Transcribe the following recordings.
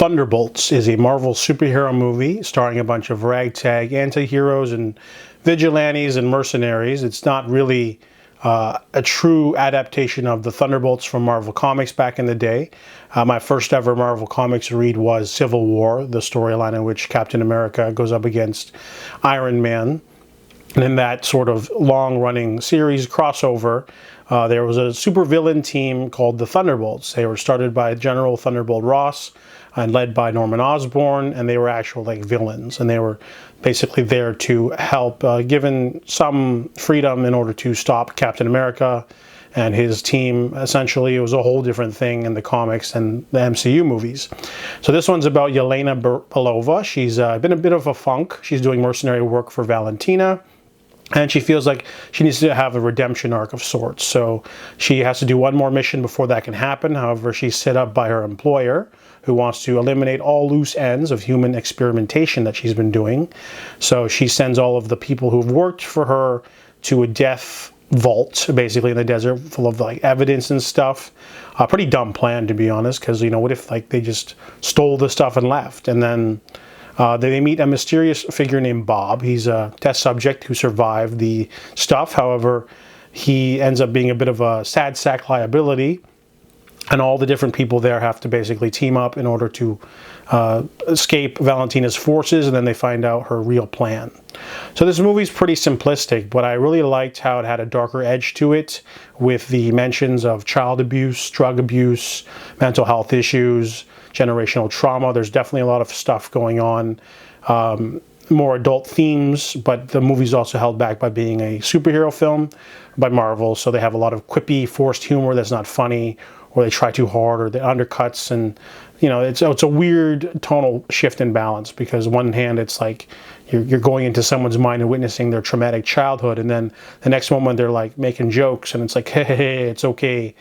Thunderbolts is a Marvel superhero movie starring a bunch of ragtag anti-heroes and vigilantes and mercenaries. It's not really a true adaptation of the Thunderbolts from Marvel Comics back in the day. My first ever Marvel Comics read was Civil War, the storyline in which Captain America goes up against Iron Man. And in that sort of long-running series crossover, there was a supervillain team called the Thunderbolts. They were started by General Thunderbolt Ross and led by Norman Osborn, and they were actual villains, and they were basically there to help, given some freedom in order to stop Captain America and his team. Essentially, it was a whole different thing in the comics and the MCU movies. So this one's about Yelena Belova. She's been a bit of a funk. She's doing mercenary work for Valentina, and she feels like she needs to have a redemption arc of sorts. So she has to do one more mission before that can happen. However, she's set up by her employer, who wants to eliminate all loose ends of human experimentation that she's been doing. So she sends all of the people who've worked for her to a death vault, basically in the desert, full of evidence and stuff. A pretty dumb plan, to be honest, because what if they just stole the stuff and left? And then they meet a mysterious figure named Bob. He's a test subject who survived the stuff. However, he ends up being a bit of a sad sack liability, and all the different people there have to basically team up in order to escape Valentina's forces, and then they find out her real plan. So this movie's pretty simplistic, but I really liked how it had a darker edge to it, with the mentions of child abuse, drug abuse, mental health issues, generational trauma. There's definitely a lot of stuff going on. More adult themes, but the movie's also held back by being a superhero film by Marvel, so they have a lot of quippy, forced humor that's not funny, or they try too hard, or the undercuts, and it's a weird tonal shift in balance, because on one hand it's like you're going into someone's mind and witnessing their traumatic childhood, and then the next moment they're making jokes, and it's like, hey, it's okay.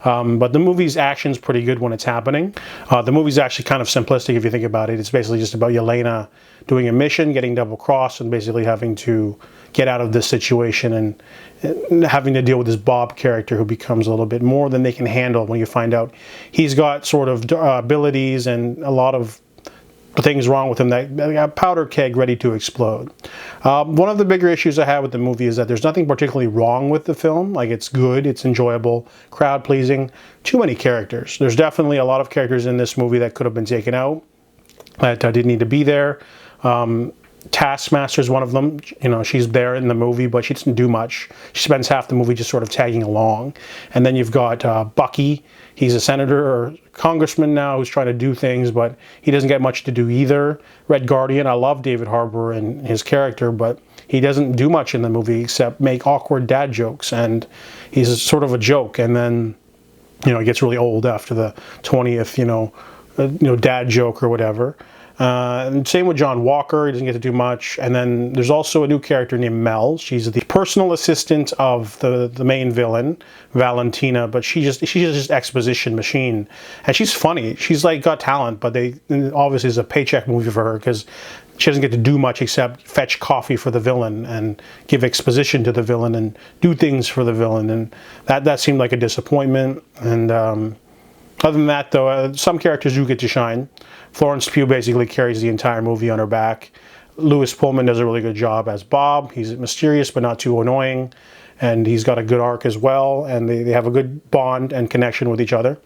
But the movie's action's pretty good when it's happening. The movie's actually kind of simplistic if you think about it. It's basically just about Yelena doing a mission, getting double-crossed, and basically having to get out of this situation and having to deal with this Bob character who becomes a little bit more than they can handle when you find out he's got sort of abilities and a lot of things wrong with him, that a powder keg ready to explode. One of the bigger issues I have with the movie is that there's nothing particularly wrong with the film. It's good, it's enjoyable, crowd pleasing. Too many characters. There's definitely a lot of characters in this movie that could have been taken out, that didn't need to be there. Taskmaster's one of them. She's there in the movie, but she doesn't do much. She spends half the movie just sort of tagging along. And then you've got Bucky. He's a senator or congressman now who's trying to do things, but he doesn't get much to do either. Red Guardian, I love David Harbour and his character, but he doesn't do much in the movie except make awkward dad jokes, and he's sort of a joke. And then, it gets really old after the 20th, dad joke or whatever. And same with John Walker, he doesn't get to do much. And then there's also a new character named Mel. She's the personal assistant of the main villain, Valentina, but she's just exposition machine. And she's funny. She's got talent, but obviously it's a paycheck movie for her, because she doesn't get to do much except fetch coffee for the villain and give exposition to the villain and do things for the villain. And that seemed like a disappointment. And other than that, though, some characters do get to shine. Florence Pugh basically carries the entire movie on her back. Lewis Pullman does a really good job as Bob. He's mysterious but not too annoying, and he's got a good arc as well, and they have a good bond and connection with each other.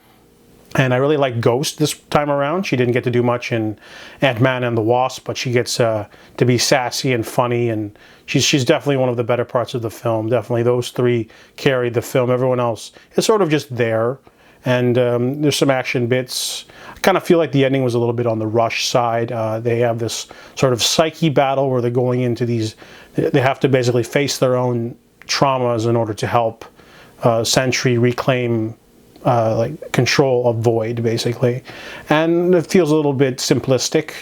And I really like Ghost this time around. She didn't get to do much in Ant-Man and the Wasp, but she gets to be sassy and funny, and she's definitely one of the better parts of the film. Definitely those three carried the film. Everyone else is sort of just there. And there's some action bits. I kind of feel like the ending was a little bit on the rush side. They have this sort of psyche battle where they're going into they have to basically face their own traumas in order to help Sentry reclaim control of Void, basically. And it feels a little bit simplistic,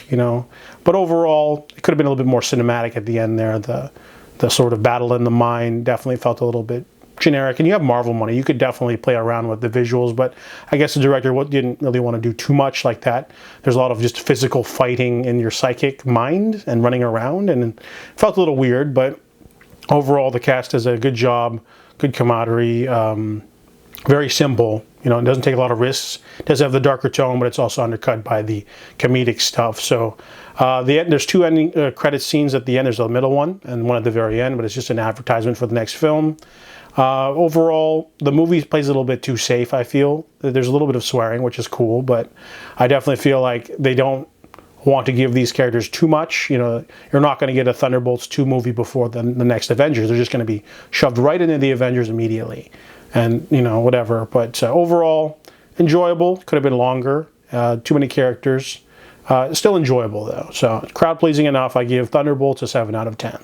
But overall, it could have been a little bit more cinematic at the end there. The sort of battle in the mine definitely felt a little bit generic, and you have Marvel money, you could definitely play around with the visuals, but I guess the director didn't really want to do too much like that. There's a lot of just physical fighting in your psychic mind and running around, and it felt a little weird, but overall the cast does a good job, good camaraderie. Very simple. You know, it doesn't take a lot of risks. It does have the darker tone, but it's also undercut by the comedic stuff. So there's two ending credit scenes at the end. There's a middle one and one at the very end, but it's just an advertisement for the next film. Overall, the movie plays a little bit too safe, I feel. There's a little bit of swearing, which is cool, but I definitely feel like they don't want to give these characters too much. You know, you're not going to get a Thunderbolts 2 movie before the next Avengers. They're just going to be shoved right into the Avengers immediately. And, you know, whatever. But overall, enjoyable. Could have been longer. Too many characters. Still enjoyable, though. So, crowd-pleasing enough. I give Thunderbolts a 7 out of 10.